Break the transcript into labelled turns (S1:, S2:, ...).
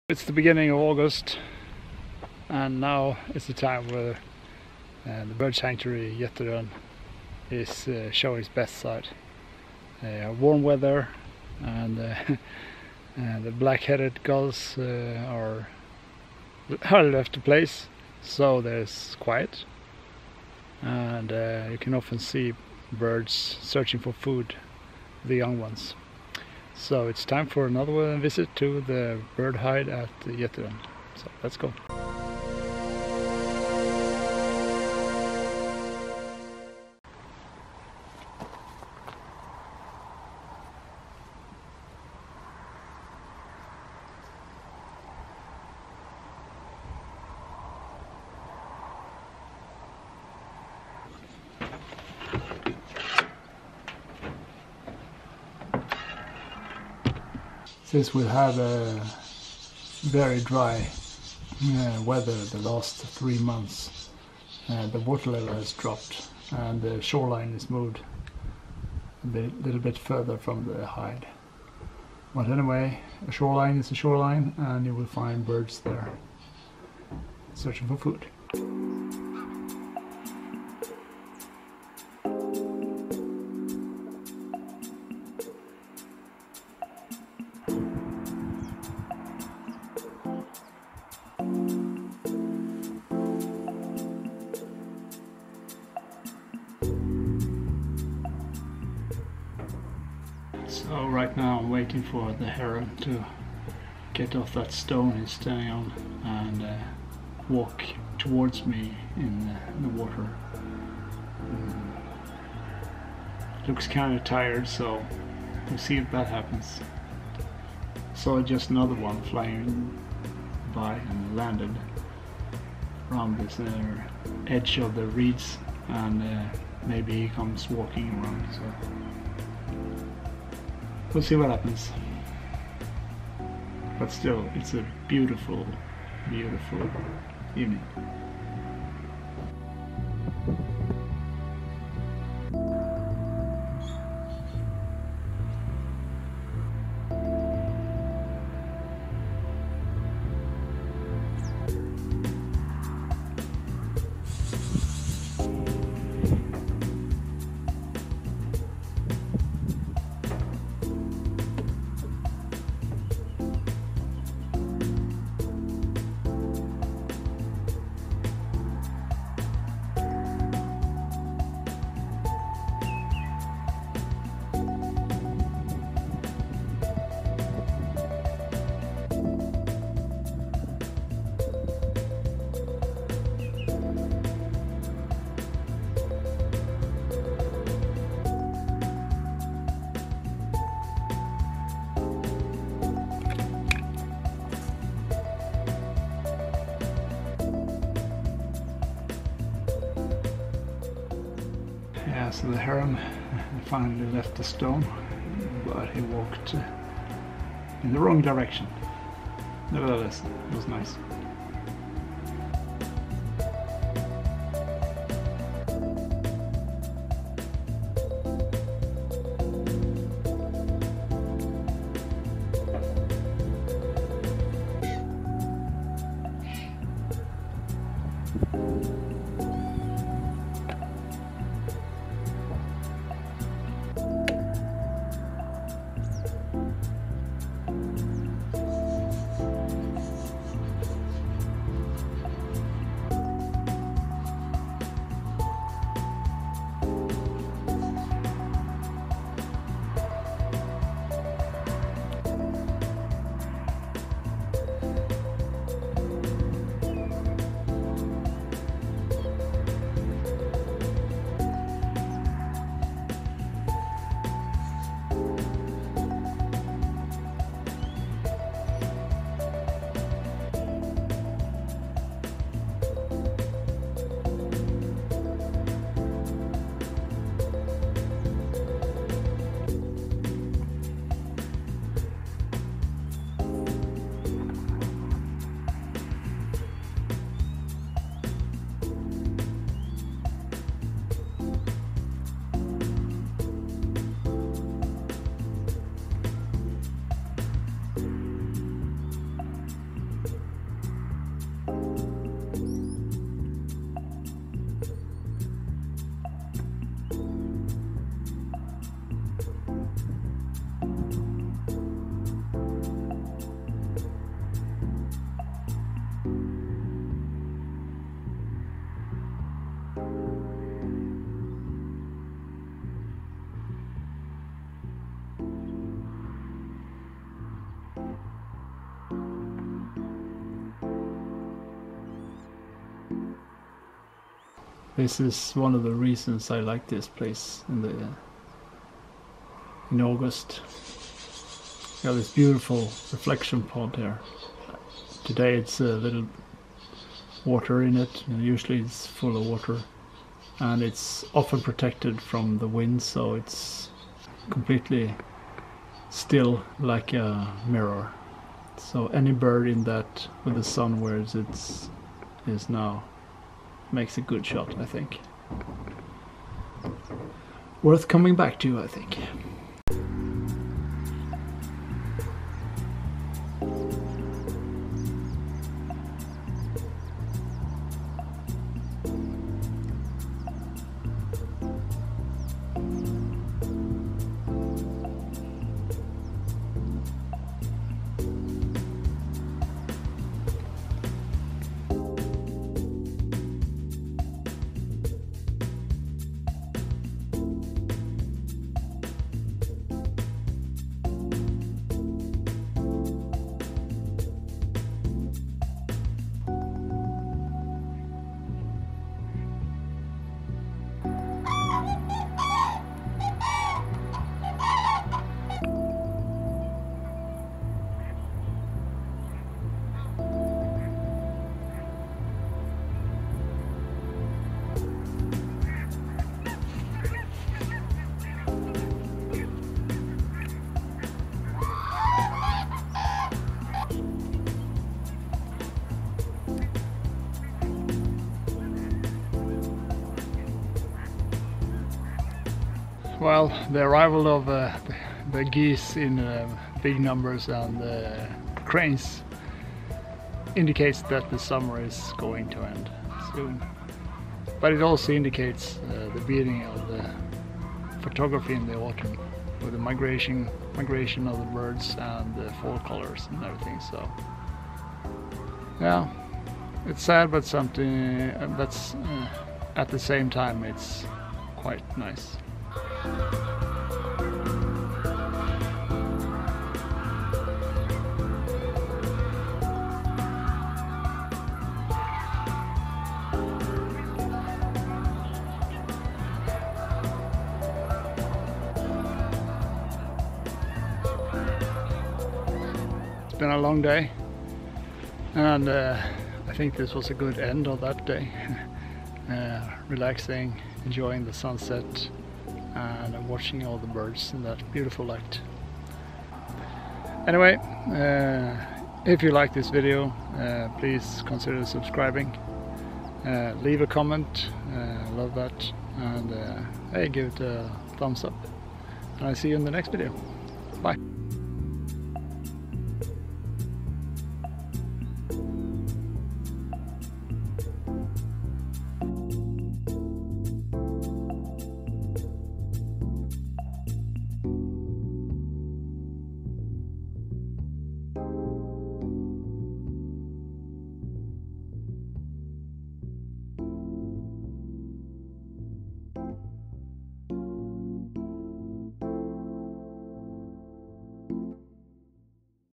S1: It's the beginning of August, and now is the time where the bird sanctuary Getterön is showing its best side. Warm weather, and the black-headed gulls are left the place, so there's quiet, and you can often see birds searching for food, the young ones. So it's time for another visit to the bird hide at Getterön. So let's go. Since we have a very dry weather the last 3 months, the water level has dropped and the shoreline is moved a little bit further from the hide. But anyway, a shoreline is a shoreline, and you will find birds there searching for food. So right now I'm waiting for the heron to get off that stone he's standing on and walk towards me in the water. Looks kind of tired, so we'll see if that happens. Saw just another one flying by and landed around this edge of the reeds, and maybe he comes walking around, so we'll see what happens. But still, it's a beautiful, beautiful evening. Yeah, so the heron finally left the stone, but he walked in the wrong direction. Nevertheless, it was nice. This is one of the reasons I like this place in August. You have this beautiful reflection pond here. Today it's a little water in it, and usually it's full of water, and it's often protected from the wind, so it's completely still like a mirror. So any bird in that with the sun where it is now makes a good shot, I think. Worth coming back to, I think. Well, the arrival of the geese in big numbers and the cranes indicates that the summer is going to end soon. But it also indicates the beginning of the photography in the autumn, with the migration of the birds and the fall colors and everything. So yeah, it's sad, but something that's at the same time it's quite nice. It's been a long day, and I think this was a good end of that day. Relaxing, enjoying the sunset, and watching all the birds in that beautiful light. Anyway, if you like this video, please consider subscribing, leave a comment, love that, and hey, give it a thumbs up, and I'll see you in the next video. Bye.